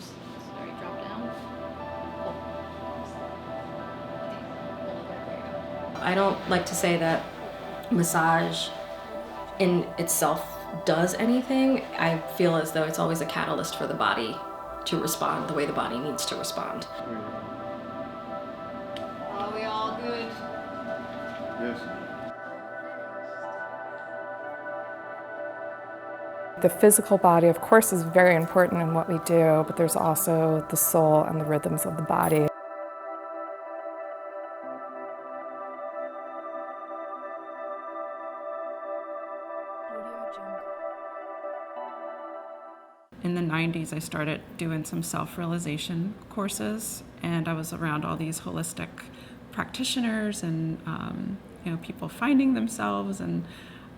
Sorry, drop down. Cool. I don't like to say that massage in itself does anything. I feel as though it's always a catalyst for the body to respond the way the body needs to respond. Are we all good? Yes. The physical body, of course, is very important in what we do, but there's also the soul and the rhythms of the body. In the 90s, I started doing some self-realization courses, and I was around all these holistic practitioners and people finding themselves, and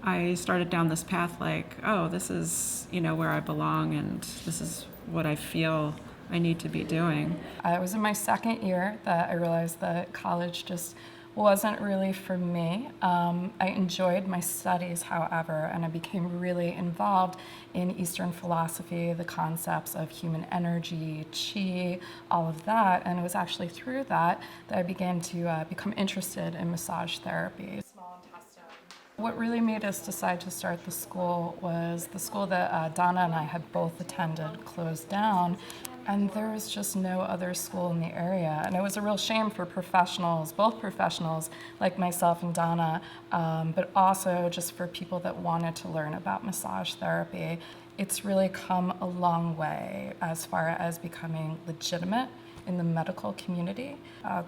I started down this path like, oh, this is where I belong, and this is what I feel I need to be doing. It was in my second year that I realized that college just wasn't really for me. I enjoyed my studies, however, and I became really involved in Eastern philosophy, the concepts of human energy, qi, all of that. And it was actually through that that I began to become interested in massage therapy. What really made us decide to start the school was the school that Donna and I had both attended closed down, and there was just no other school in the area. And it was a real shame for professionals, both professionals like myself and Donna, but also just for people that wanted to learn about massage therapy. It's really come a long way as far as becoming legitimate in the medical community.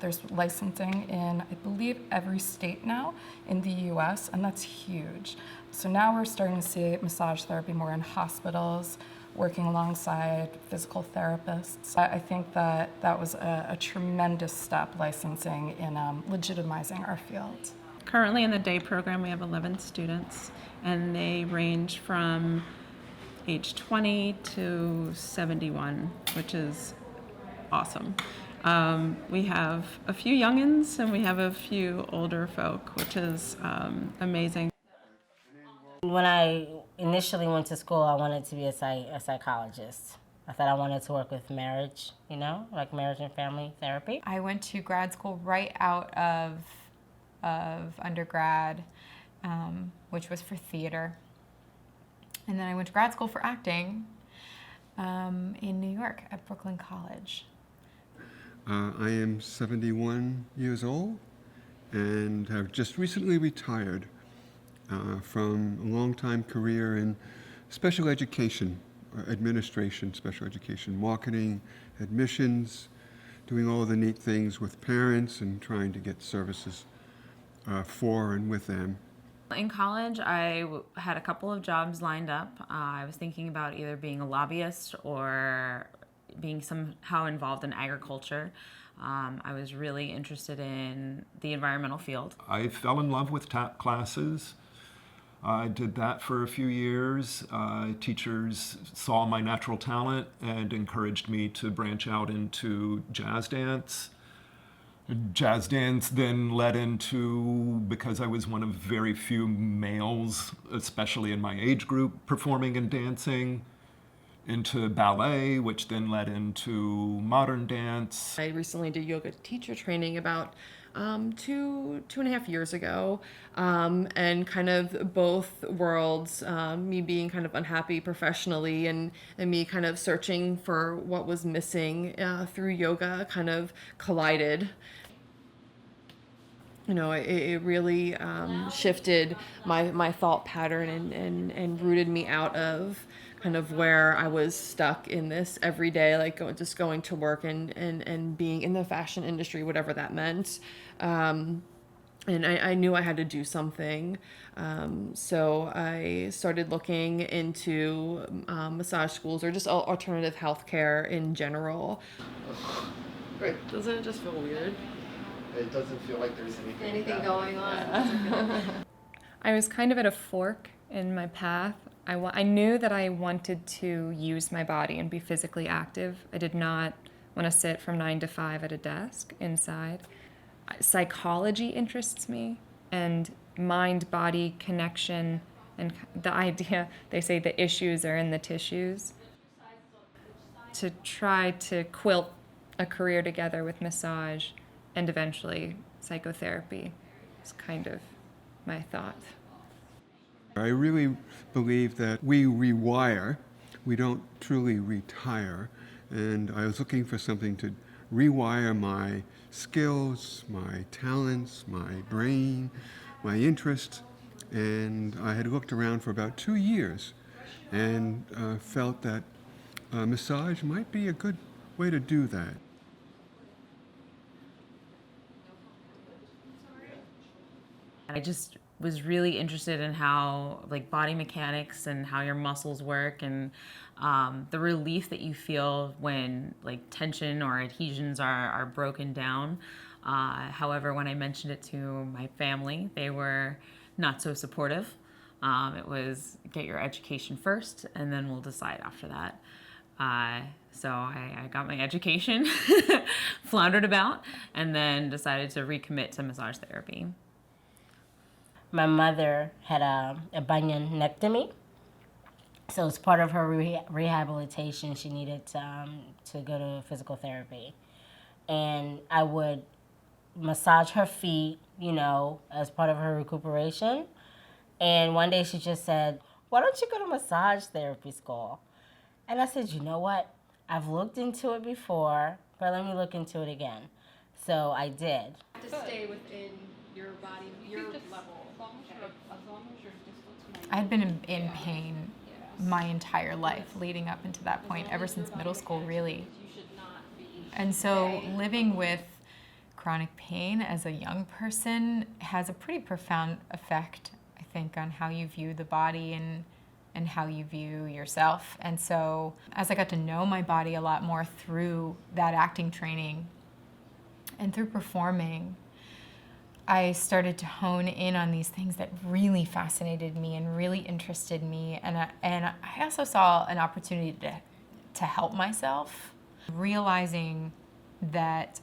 There's licensing in, I believe, every state now in the US, and that's huge. So now we're starting to see massage therapy more in hospitals, working alongside physical therapists. I think that that was a tremendous step, licensing, in legitimizing our field. Currently in the day program, we have 11 students, and they range from age 20 to 71, which is awesome. We have a few youngins and we have a few older folk, which is amazing. When I initially went to school, I wanted to be a psychologist. I thought I wanted to work with marriage, like marriage and family therapy. I went to grad school right out of undergrad, which was for theater. And then I went to grad school for acting in New York at Brooklyn College. I am 71 years old and have just recently retired from a long-time career in special education, administration, special education, marketing, admissions, doing all the neat things with parents and trying to get services for and with them. In college, I had a couple of jobs lined up. I was thinking about either being a lobbyist or being somehow involved in agriculture. I was really interested in the environmental field. I fell in love with tap classes. I did that for a few years. Teachers saw my natural talent and encouraged me to branch out into jazz dance. Jazz dance then led into, because I was one of very few males, especially in my age group, performing and dancing, into ballet, which then led into modern dance. I recently did yoga teacher training about 2.5 years ago, and kind of both worlds, me being kind of unhappy professionally and me kind of searching for what was missing through yoga kind of collided. It really shifted my thought pattern and rooted me out of kind of where I was stuck in this every day, like just going to work and being in the fashion industry, whatever that meant. And I knew I had to do something. So I started looking into massage schools or just alternative healthcare in general. Right. Doesn't it just feel weird? It doesn't feel like there's Anything going on? I was kind of at a fork in my path. I knew that I wanted to use my body and be physically active. I did not want to sit from 9 to 5 at a desk inside. Psychology interests me, and mind-body connection, and the idea, they say the issues are in the tissues. to try to quilt a career together with massage and eventually psychotherapy. It's kind of my thought. I really believe that we rewire, we don't truly retire, and I was looking for something to rewire my skills, my talents, my brain, my interests, and I had looked around for about 2 years and felt that massage might be a good way to do that. I just was really interested in how like body mechanics and how your muscles work, and the relief that you feel when like tension or adhesions are broken down. However, when I mentioned it to my family, they were not so supportive. It was get your education first and then we'll decide after that. So I got my education, floundered about, and then decided to recommit to massage therapy. My mother had a bunionectomy, so as part of her rehabilitation, she needed to go to physical therapy. And I would massage her feet, you know, as part of her recuperation. And one day she just said, "Why don't you go to massage therapy school?" And I said, "You know what? I've looked into it before, but let me look into it again." So I did. To stay within your body, your level. I'd been in pain my entire life leading up into that point, ever since middle school, really. And so living with chronic pain as a young person has a pretty profound effect, I think, on how you view the body and how you view yourself. And so as I got to know my body a lot more through that acting training and through performing, I started to hone in on these things that really fascinated me and really interested me. And I also saw an opportunity to help myself, realizing that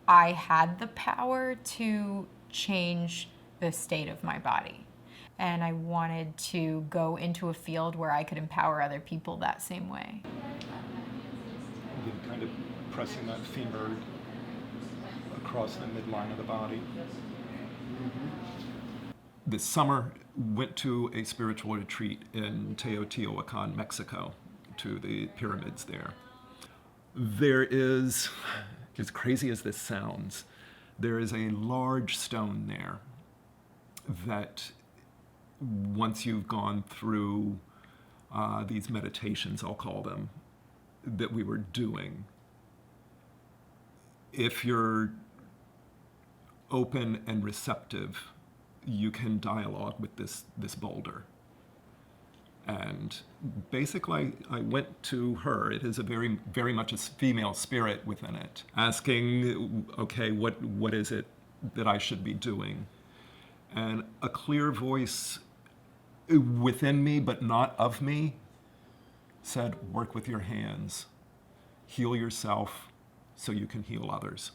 I had the power to change the state of my body. And I wanted to go into a field where I could empower other people that same way. Again, kind of pressing that femur across the midline of the body. This summer, went to a spiritual retreat in Teotihuacan, Mexico, to the pyramids there. There is, as crazy as this sounds, there is a large stone there that once you've gone through these meditations, I'll call them, that we were doing, if you're open and receptive, you can dialogue with this boulder. And basically, I went to her. It is a very, very much a female spirit within it, asking, okay, what is it that I should be doing? And a clear voice within me, but not of me, said, work with your hands. Heal yourself so you can heal others.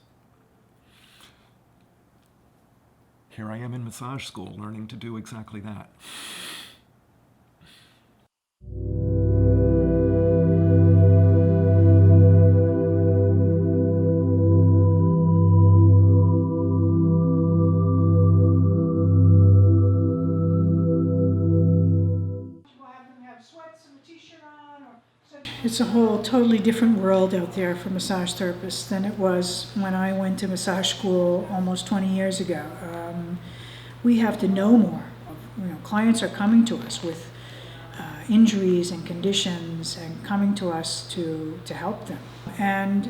Here I am in massage school, learning to do exactly that. It's a whole totally different world out there for massage therapists than it was when I went to massage school almost 20 years ago. We have to know more. Clients are coming to us with injuries and conditions and coming to us to help them. And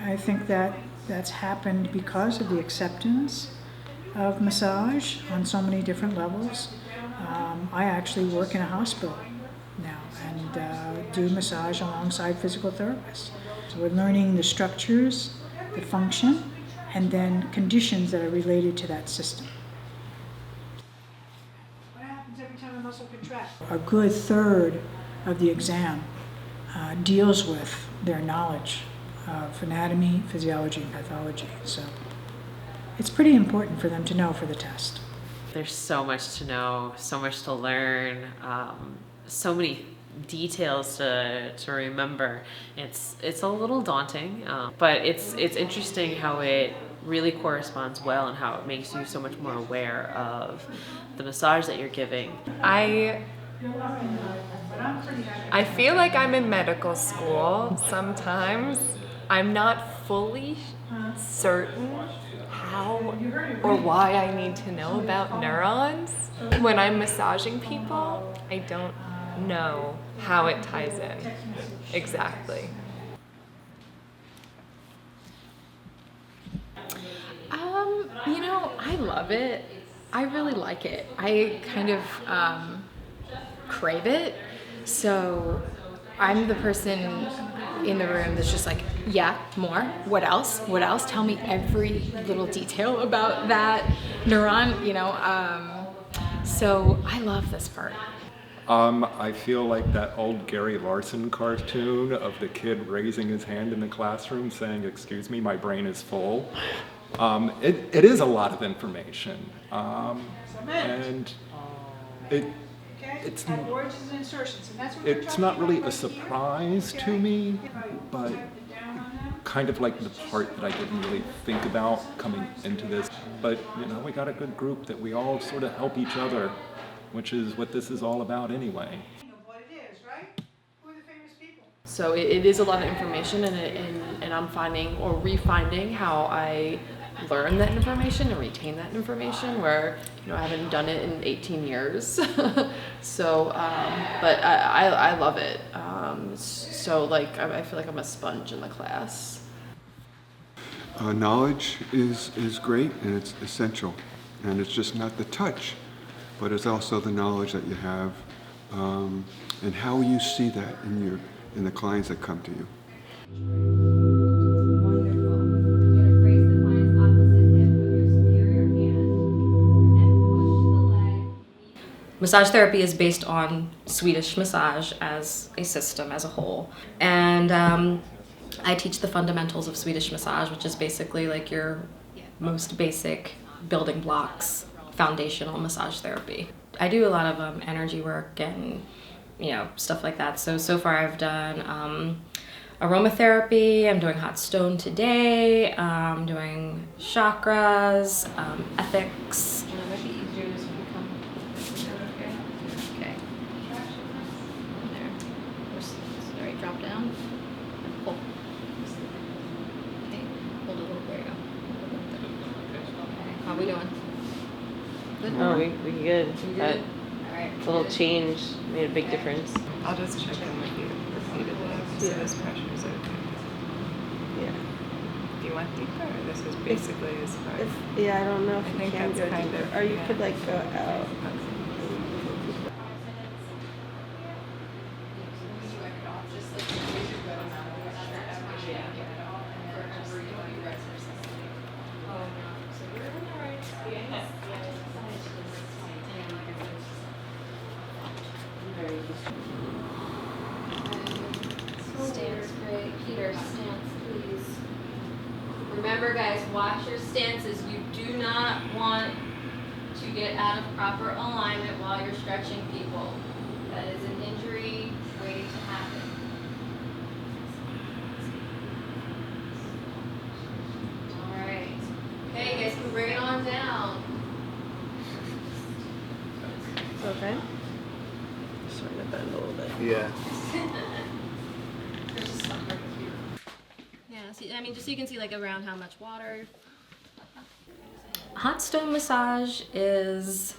I think that that's happened because of the acceptance of massage on so many different levels. I actually work in a hospital now and do massage alongside physical therapists. So we're learning the structures, the function, and then conditions that are related to that system. What happens every time a muscle contracts? A good third of the exam deals with their knowledge of anatomy, physiology, and pathology. So it's pretty important for them to know for the test. There's so much to know, so much to learn, so many details to remember. It's a little daunting, but it's interesting how it really corresponds well and how it makes you so much more aware of the massage that you're giving. I feel like I'm in medical school sometimes. I'm not fully certain how or why I need to know about neurons. When I'm massaging people, I don't know how it ties in exactly. I love it. I really like it. I kind of crave it. So I'm the person in the room that's just like, yeah, more. What else? What else? Tell me every little detail about that neuron, So I love this part. I feel like that old Gary Larson cartoon of the kid raising his hand in the classroom saying, "Excuse me, my brain is full." It is a lot of information, and it's not really a surprise to me, but kind of like the part that I didn't really think about coming into this. But we got a good group that we all sort of help each other, which is what this is all about anyway. So it is a lot of information, and I'm finding or refinding how I learn that information and retain that information, where I haven't done it in 18 years. So but I love it. So like I feel like I'm a sponge in the class. Knowledge is great and it's essential, and it's just not the touch, but it's also the knowledge that you have, and how you see that in the clients that come to you. Wonderful. You're going to brace the client's opposite hip with your superior hand and push the leg. Massage therapy is based on Swedish massage as a system, as a whole. And I teach the fundamentals of Swedish massage, which is basically like your most basic building blocks, foundational massage therapy. I do a lot of energy work and stuff like that. So far I've done aromatherapy, I'm doing hot stone today, I'm doing chakras, ethics. It might be easier just if you come okay. Okay. There. All right, drop down. Pull. Okay, hold a little. There you go. Okay. How we doing? Good. Oh, we good. We That good? All right. little change made a big difference. I'll just check in with you repeatedly. So this pressure is okay. Yeah. Do you want deeper, or this is basically as far? Yeah, I don't know if I you think can that's go kind deeper. of- Or you yeah. could like go out. Stance, great. Peter, stance, please. Remember, guys, watch your stances. You do not want to get out of proper alignment while you're stretching people. That is an injury waiting to happen. All right. Okay, you guys can bring it on down. Okay. Starting to bend a little bit. Yeah. Yeah, just so you can see like around how much water. Hot stone massage is,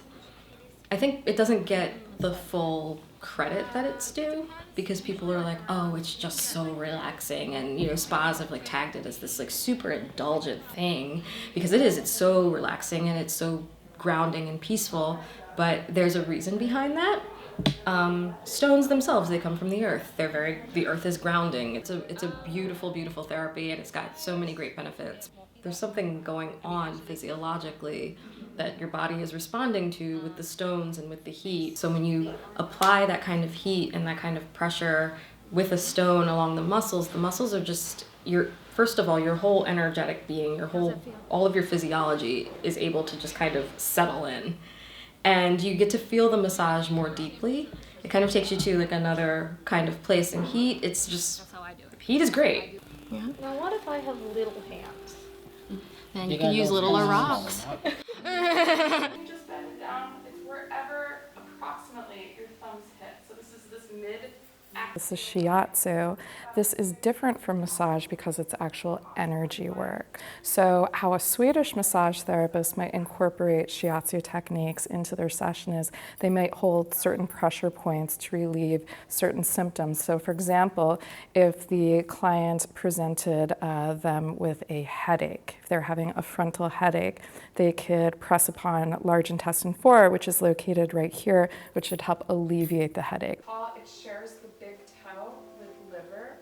I think it doesn't get the full credit that it's due, because people are like, oh, it's just so relaxing, and spas have like tagged it as this like super indulgent thing, because it is. It's so relaxing and it's so grounding and peaceful, but there's a reason behind that. Stones themselves, they come from the earth. The earth is grounding. It's a beautiful, beautiful therapy, and it's got so many great benefits. There's something going on physiologically that your body is responding to with the stones and with the heat. So when you apply that kind of heat and that kind of pressure with a stone along the muscles are just first of all, your whole energetic being, all of your physiology is able to just kind of settle in. And you get to feel the massage more deeply, It kind of takes you to like another kind of place. And heat, it's just, heat is great. Yeah. Now what if I have little hands? Then you can use littler rocks. You just bend it down. It's wherever approximately your thumbs hit. So this is this mid. This is shiatsu. This is different from massage because it's actual energy work. So how a Swedish massage therapist might incorporate shiatsu techniques into their session is they might hold certain pressure points to relieve certain symptoms. So for example, if the client presented them with a headache, if they're having a frontal headache, they could press upon large intestine 4, which is located right here, which should help alleviate the headache. It shares the big toe with liver.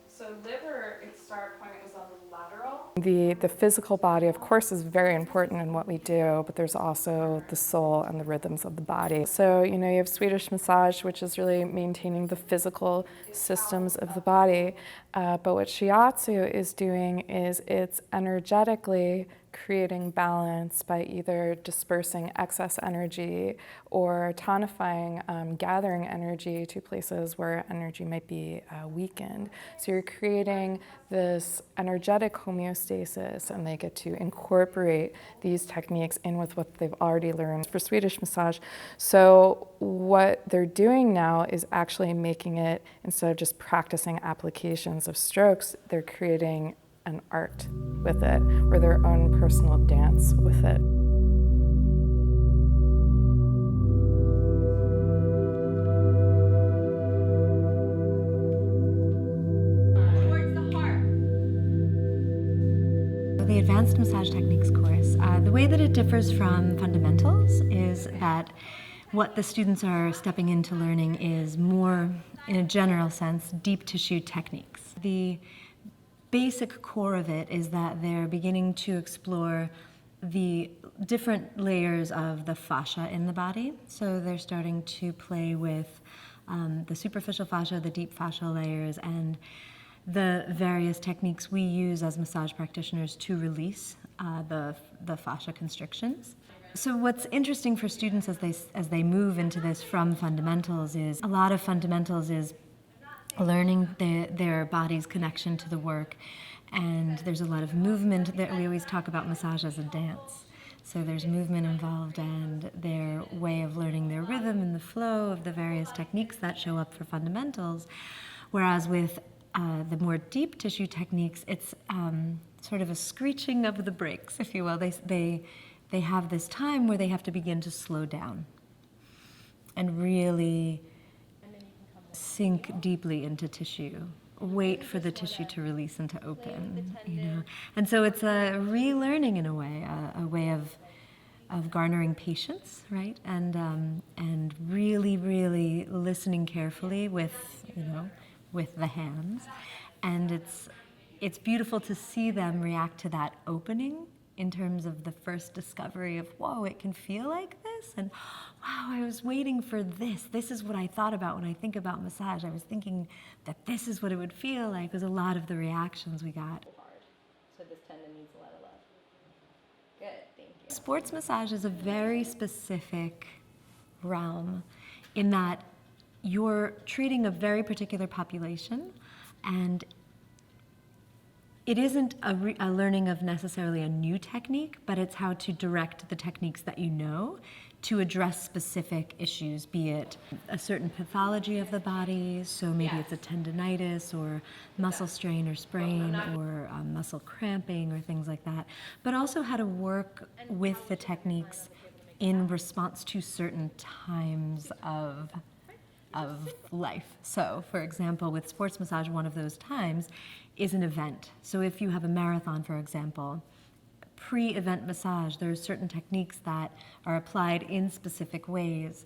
So liver, its start point was on the lateral. The physical body, of course, is very important in what we do, but there's also the soul and the rhythms of the body. So, you know, you have Swedish massage, which is really maintaining the physical systems of the body. But what shiatsu is doing is it's energetically creating balance by either dispersing excess energy or tonifying, gathering energy to places where energy might be weakened. So you're creating this energetic homeostasis, and they get to incorporate these techniques in with what they've already learned for Swedish massage. So what they're doing now is actually making it, instead of just practicing applications of strokes, they're creating an art with it, or their own personal dance with it. The Advanced Massage Techniques course, the way that it differs from fundamentals is that what the students are stepping into learning is more, in a general sense, deep tissue techniques. The basic core of it is that they're beginning to explore the different layers of the fascia in the body. So they're starting to play with the superficial fascia, the deep fascial layers, and the various techniques we use as massage practitioners to release the fascia constrictions. So what's interesting for students as they move into this from fundamentals is a lot of fundamentals is learning their body's connection to the work, and there's a lot of movement. That we always talk about massage as a dance. So there's movement involved and their way of learning their rhythm and the flow of the various techniques that show up for fundamentals. Whereas with the more deep tissue techniques, it's sort of a screeching of the brakes, if you will. They have this time where they have to begin to slow down and really sink deeply into tissue, wait for the tissue to release and to open, you know. And so it's a relearning in a way of garnering patience, right? And really, really listening carefully with, you know, with the hands. And it's beautiful to see them react to that opening in terms of the first discovery of, whoa, it can feel like this, and wow, I was waiting for this. This is what I thought about when I think about massage. I was thinking that this is what it would feel like. It was a lot of the reactions we got. So this tendon needs a lot of love. Good, thank you. Sports massage is a very specific realm in that you're treating a very particular population, and it isn't a learning of necessarily a new technique, but it's how to direct the techniques that you know to address specific issues, be it a certain pathology of the body, so maybe it's a tendinitis or muscle strain or sprain or muscle cramping or things like that, but also how to work with the techniques in response to certain times of life. So, for example, with sports massage, one of those times is an event. So if you have a marathon, for example, pre-event massage, there are certain techniques that are applied in specific ways.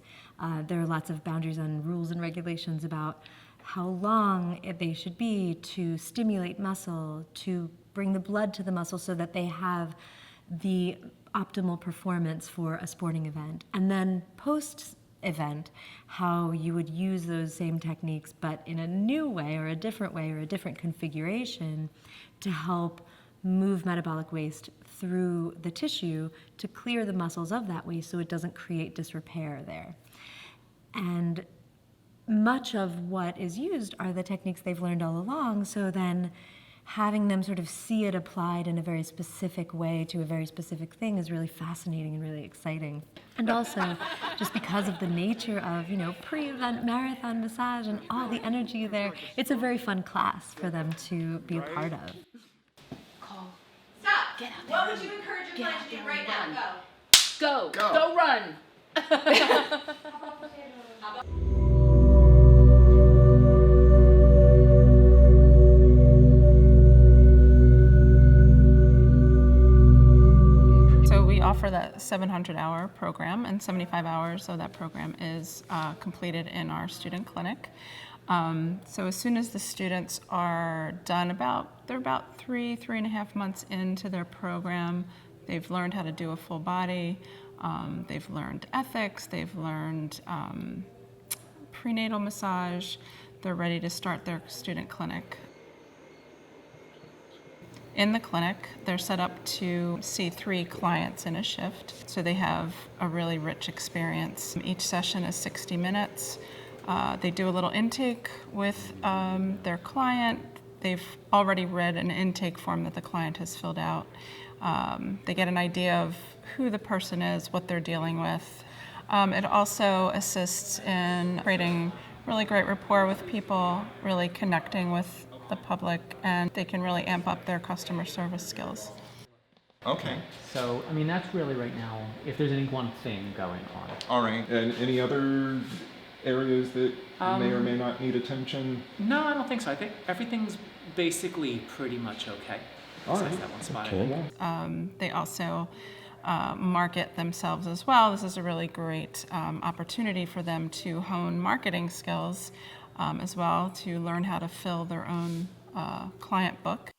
There are lots of boundaries and rules and regulations about how long they should be to stimulate muscle, to bring the blood to the muscle so that they have the optimal performance for a sporting event. And then post-event, how you would use those same techniques but in a new way or a different configuration to help move metabolic waste through the tissue to clear the muscles of that waste so it doesn't create disrepair there. And much of what is used are the techniques they've learned all along, so then having them sort of see it applied in a very specific way to a very specific thing is really fascinating and really exciting. And also, just because of the nature of, pre-event marathon massage and all the energy there, it's a very fun class for them to be a part of. Stop! Get out there. What would you encourage your client to do right now? Go. Go. Go run. So we offer that 700-hour program, and 75 hours of that program is completed in our student clinic. So as soon as the students are done, they're about 3.5 months into their program, they've learned how to do a full body, they've learned ethics, they've learned prenatal massage, they're ready to start their student clinic. In the clinic, they're set up to see 3 clients in a shift, so they have a really rich experience. Each session is 60 minutes. They do a little intake with their client. They've already read an intake form that the client has filled out. They get an idea of who the person is, what they're dealing with. It also assists in creating really great rapport with people, really connecting with the public, and they can really amp up their customer service skills. Okay. So, I mean, that's really right now, if there's any one thing going on. All right. And any other areas that may or may not need attention? No, I don't think so. I think everything's basically pretty much okay. All Besides right. that one spot. Okay. They also market themselves as well. This is a really great opportunity for them to hone marketing skills as well, to learn how to fill their own client book.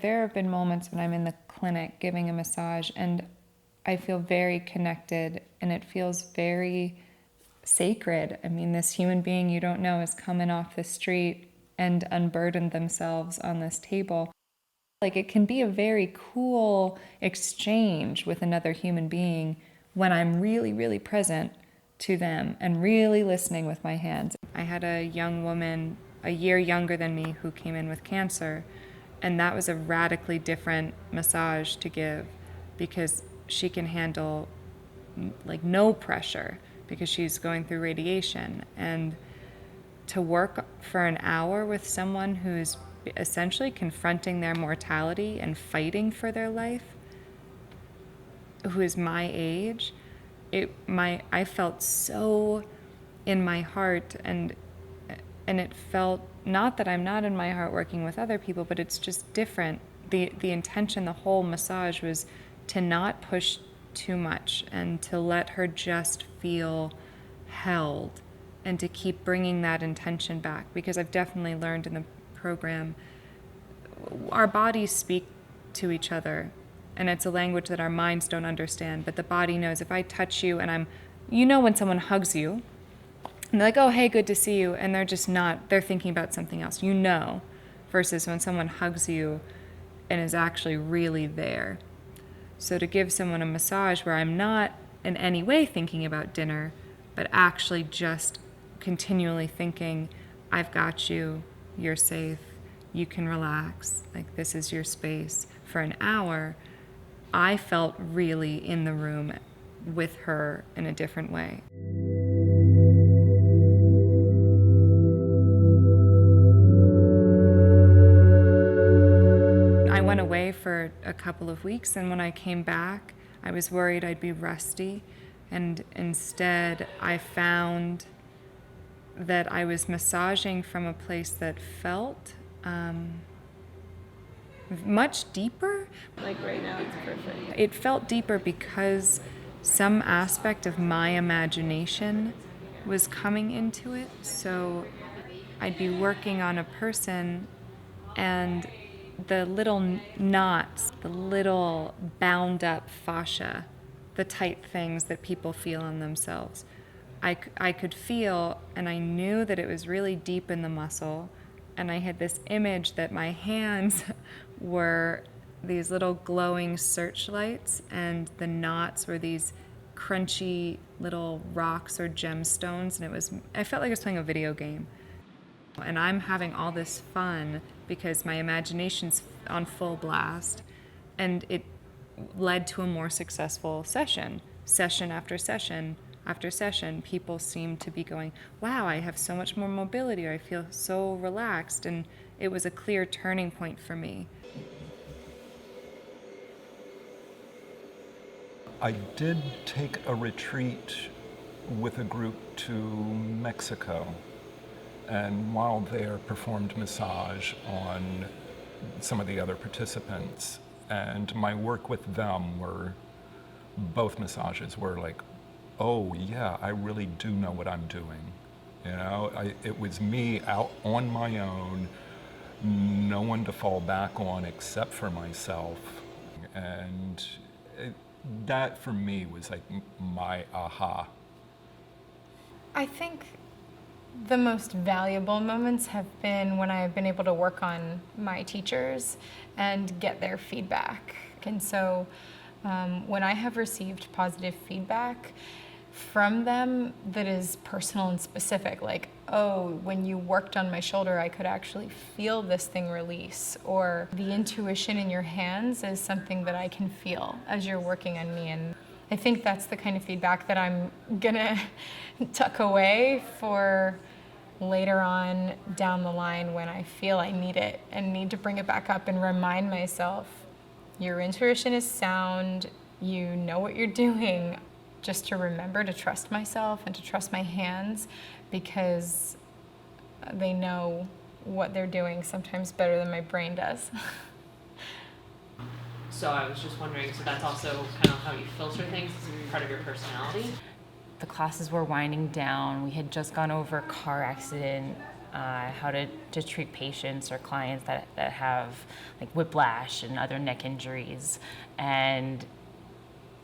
There have been moments when I'm in the clinic giving a massage and I feel very connected and it feels very sacred. I mean, this human being you don't know is coming off the street and unburdened themselves on this table. Like, it can be a very cool exchange with another human being when I'm really, really present to them and really listening with my hands. I had a young woman a year younger than me who came in with cancer, and that was a radically different massage to give because she can handle like no pressure because she's going through radiation. And to work for an hour with someone who's essentially confronting their mortality and fighting for their life, who is my age, I felt so in my heart, and it felt, not that I'm not in my heart working with other people, but it's just different. The intention, the whole massage was to not push too much and to let her just feel held and to keep bringing that intention back, because I've definitely learned in the program our bodies speak to each other, and it's a language that our minds don't understand, but the body knows. If I touch you and when someone hugs you and they're like, oh, hey, good to see you, and they're just not, they're thinking about something else, versus when someone hugs you and is actually really there. So to give someone a massage where I'm not in any way thinking about dinner, but actually just continually thinking, I've got you, you're safe, you can relax, like this is your space, for an hour, I felt really in the room with her in a different way. I went away for a couple of weeks, and when I came back, I was worried I'd be rusty, and instead I found that I was massaging from a place that felt much deeper. Like right now, it's perfect. It felt deeper because some aspect of my imagination was coming into it. So I'd be working on a person, and the little knots, the little bound up fascia, the tight things that people feel on themselves, I could feel, and I knew that it was really deep in the muscle, and I had this image that my hands were these little glowing searchlights, and the knots were these crunchy little rocks or gemstones, and I felt like I was playing a video game. And I'm having all this fun because my imagination's on full blast, and it led to a more successful session. Session after session after session, people seem to be going, wow, I have so much more mobility, or I feel so relaxed, and it was a clear turning point for me. I did take a retreat with a group to Mexico, and while there performed massage on some of the other participants, and my work with them were, both massages were like, oh yeah, I really do know what I'm doing. You know, it was me out on my own, no one to fall back on except for myself, and that for me was like my aha. I think the most valuable moments have been when I've been able to work on my teachers and get their feedback. And so when I have received positive feedback from them that is personal and specific, like, oh, when you worked on my shoulder, I could actually feel this thing release, or the intuition in your hands is something that I can feel as you're working on me. And I think that's the kind of feedback that I'm gonna tuck away for later on down the line when I feel I need it and need to bring it back up and remind myself, your intuition is sound, you know what you're doing. Just to remember to trust myself and to trust my hands, because they know what they're doing sometimes better than my brain does. So I was just wondering, so that's also kind of how you filter things, is part of your personality? The classes were winding down. We had just gone over a car accident, how to treat patients or clients that have like whiplash and other neck injuries. And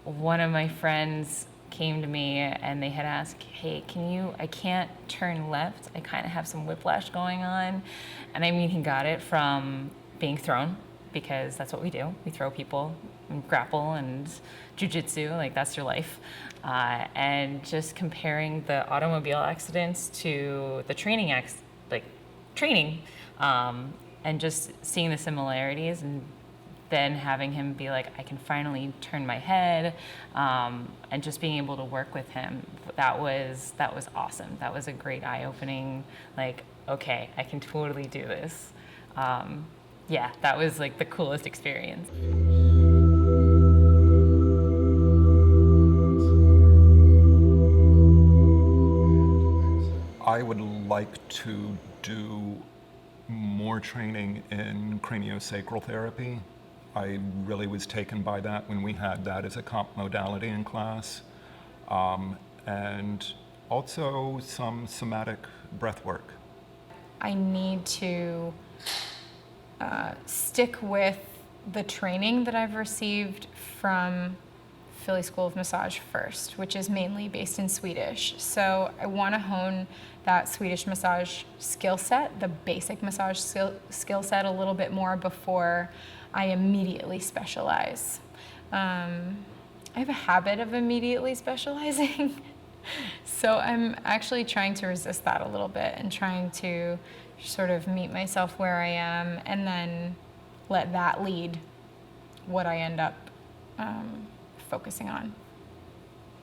one of my friends came to me and they had asked, hey, I can't turn left. I kind of have some whiplash going on. And I mean, he got it from being thrown, because that's what we do. We throw people and grapple and jujitsu, like that's your life. And just comparing the automobile accidents to the training, and just seeing the similarities, and then having him be like, I can finally turn my head, and just being able to work with him, that was awesome. That was a great eye-opening, like, okay, I can totally do this. Yeah, that was like the coolest experience. I would like to do more training in craniosacral therapy. I really was taken by that when we had that as a comp modality in class. And also some somatic breath work. I need to stick with the training that I've received from Philly School of Massage first, which is mainly based in Swedish. So I want to hone that Swedish massage skill set, the basic massage skill set, a little bit more before I immediately specialize. I have a habit of immediately specializing. So I'm actually trying to resist that a little bit and trying to sort of meet myself where I am and then let that lead what I end up focusing on.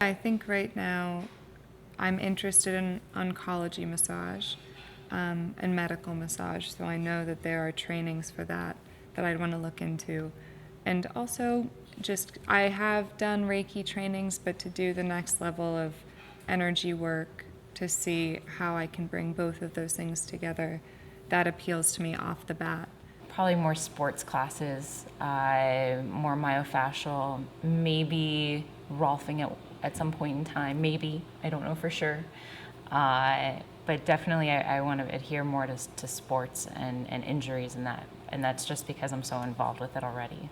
I think right now I'm interested in oncology massage and medical massage, so I know that there are trainings for that I'd want to look into. And also I have done Reiki trainings, but to do the next level of energy work, to see how I can bring both of those things together, that appeals to me off the bat. Probably more sports classes, more myofascial, maybe Rolfing at some point in time, maybe, I don't know for sure. But definitely I want to adhere more to sports and injuries and that. And that's just because I'm so involved with it already.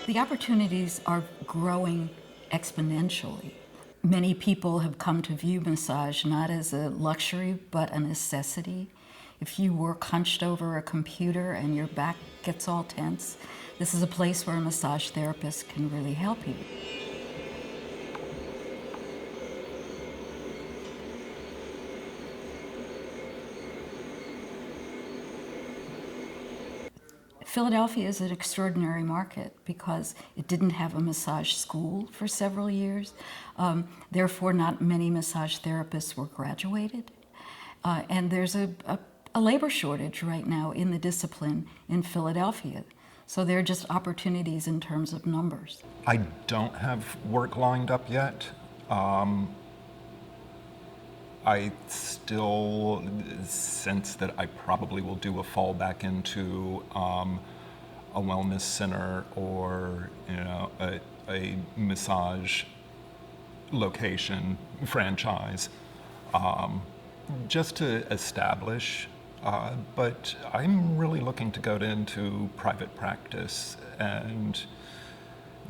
The opportunities are growing exponentially. Many people have come to view massage not as a luxury, but a necessity. If you work hunched over a computer and your back gets all tense, this is a place where a massage therapist can really help you. Philadelphia is an extraordinary market because it didn't have a massage school for several years. Therefore, not many massage therapists were graduated. And there's a labor shortage right now in the discipline in Philadelphia. So there are just opportunities in terms of numbers. I don't have work lined up yet. I still sense that I probably will do a fall back into a wellness center or a massage location franchise, just to establish. But I'm really looking to go into private practice and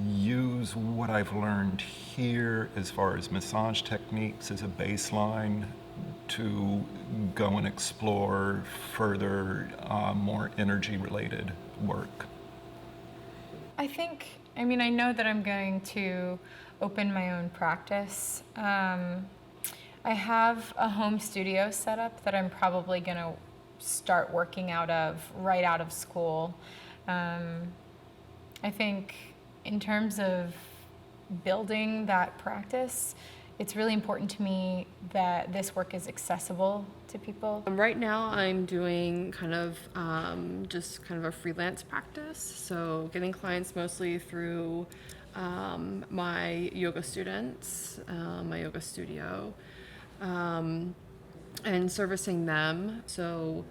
use what I've learned here as far as massage techniques as a baseline to go and explore further, more energy-related work. I know that I'm going to open my own practice. I have a home studio set up that I'm probably going to start working out of right out of school. I think in terms of building that practice, it's really important to me that this work is accessible to people. Right now I'm doing just kind of a freelance practice, so getting clients mostly through my yoga students, my yoga studio, and servicing them. So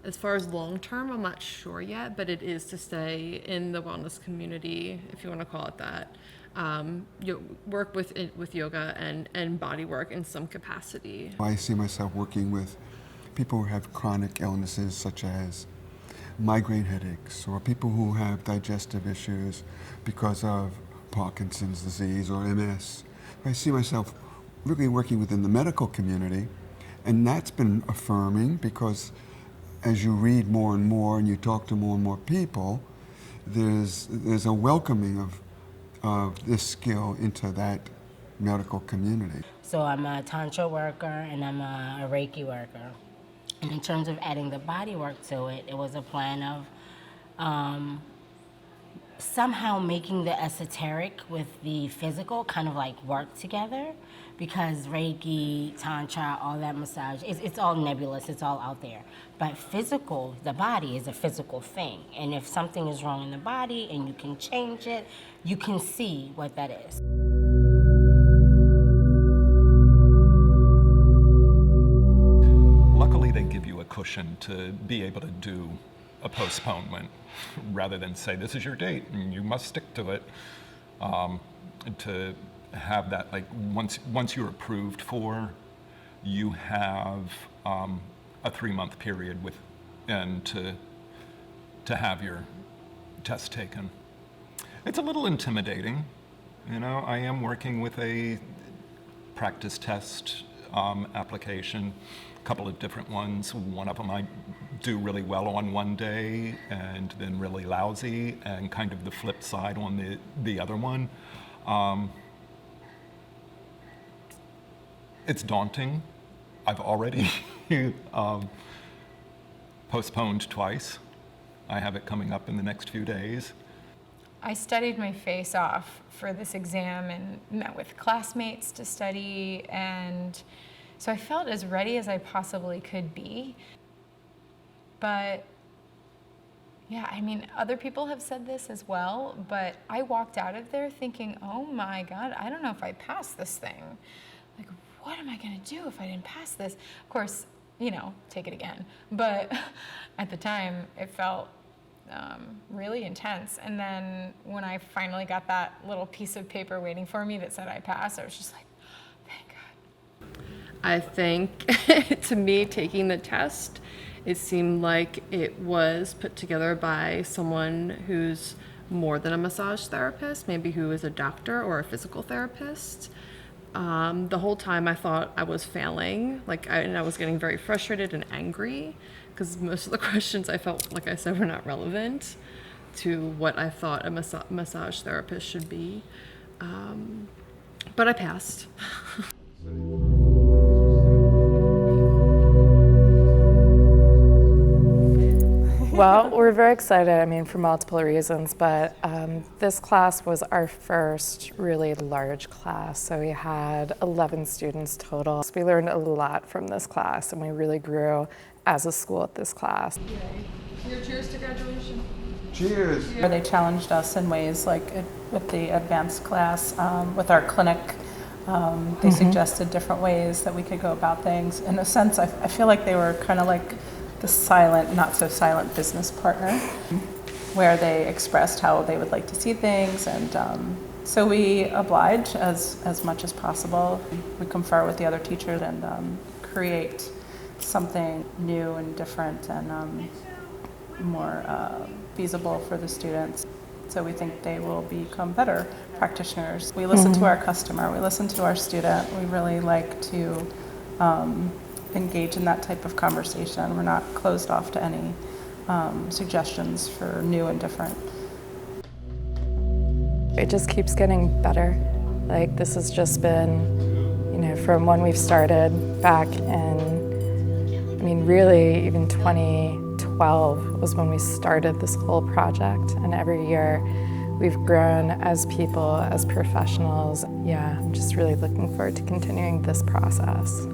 as far as long term, I'm not sure yet, but it is to stay in the wellness community, if you want to call it that. Work with yoga and body work in some capacity. I see myself working with people who have chronic illnesses such as migraine headaches, or people who have digestive issues because of Parkinson's disease or MS. I see myself really working within the medical community, and that's been affirming because as you read more and more and you talk to more and more people, there's a welcoming of this skill into that medical community. So I'm a Tantra worker and I'm a Reiki worker. And in terms of adding the body work to it, it was a plan of somehow making the esoteric with the physical kind of like work together, because Reiki, Tantra, all that massage, it's all nebulous, it's all out there. But physical, the body is a physical thing. And if something is wrong in the body and you can change it, you can see what that is. Luckily, they give you a cushion to be able to do a postponement rather than say, this is your date and you must stick to it. To have that, like, once you're approved for, you have a 3-month period to have your test taken. It's a little intimidating. I am working with a practice test application, a couple of different ones. One of them I do really well on one day and then really lousy, and kind of the flip side on the other one. It's daunting. I've already postponed twice. I have it coming up in the next few days. I studied my face off for this exam and met with classmates to study, and so I felt as ready as I possibly could be. But yeah, other people have said this as well, but I walked out of there thinking, oh my God, I don't know if I passed this thing. Like, what am I gonna do if I didn't pass this? Of course, take it again. But at the time, it felt really intense. And then when I finally got that little piece of paper waiting for me that said I passed, I was just like, thank God. I think, to me, taking the test, it seemed like it was put together by someone who's more than a massage therapist, maybe who is a doctor or a physical therapist. The whole time I thought I was failing, and I was getting very frustrated and angry because most of the questions I felt, like I said, were not relevant to what I thought a massage therapist should be. But I passed. Well, we're very excited, I mean, for multiple reasons, but this class was our first really large class, so we had 11 students total. So we learned a lot from this class, and we really grew as a school at this class. Cheers to graduation. Cheers. They challenged us in ways like with the advanced class, with our clinic. They suggested different ways that we could go about things. In a sense, I feel like they were kind of like the silent, not so silent business partner, where they expressed how they would like to see things, and so we oblige as much as possible. We confer with the other teachers and create something new and different and more feasible for the students. So we think they will become better practitioners. We listen to our customer, we listen to our student. We really like to engage in that type of conversation. We're not closed off to any suggestions for new and different. It just keeps getting better. Like, this has just been, from when we've started back in, really even 2012 was when we started this whole project, and every year we've grown as people, as professionals. Yeah, I'm just really looking forward to continuing this process.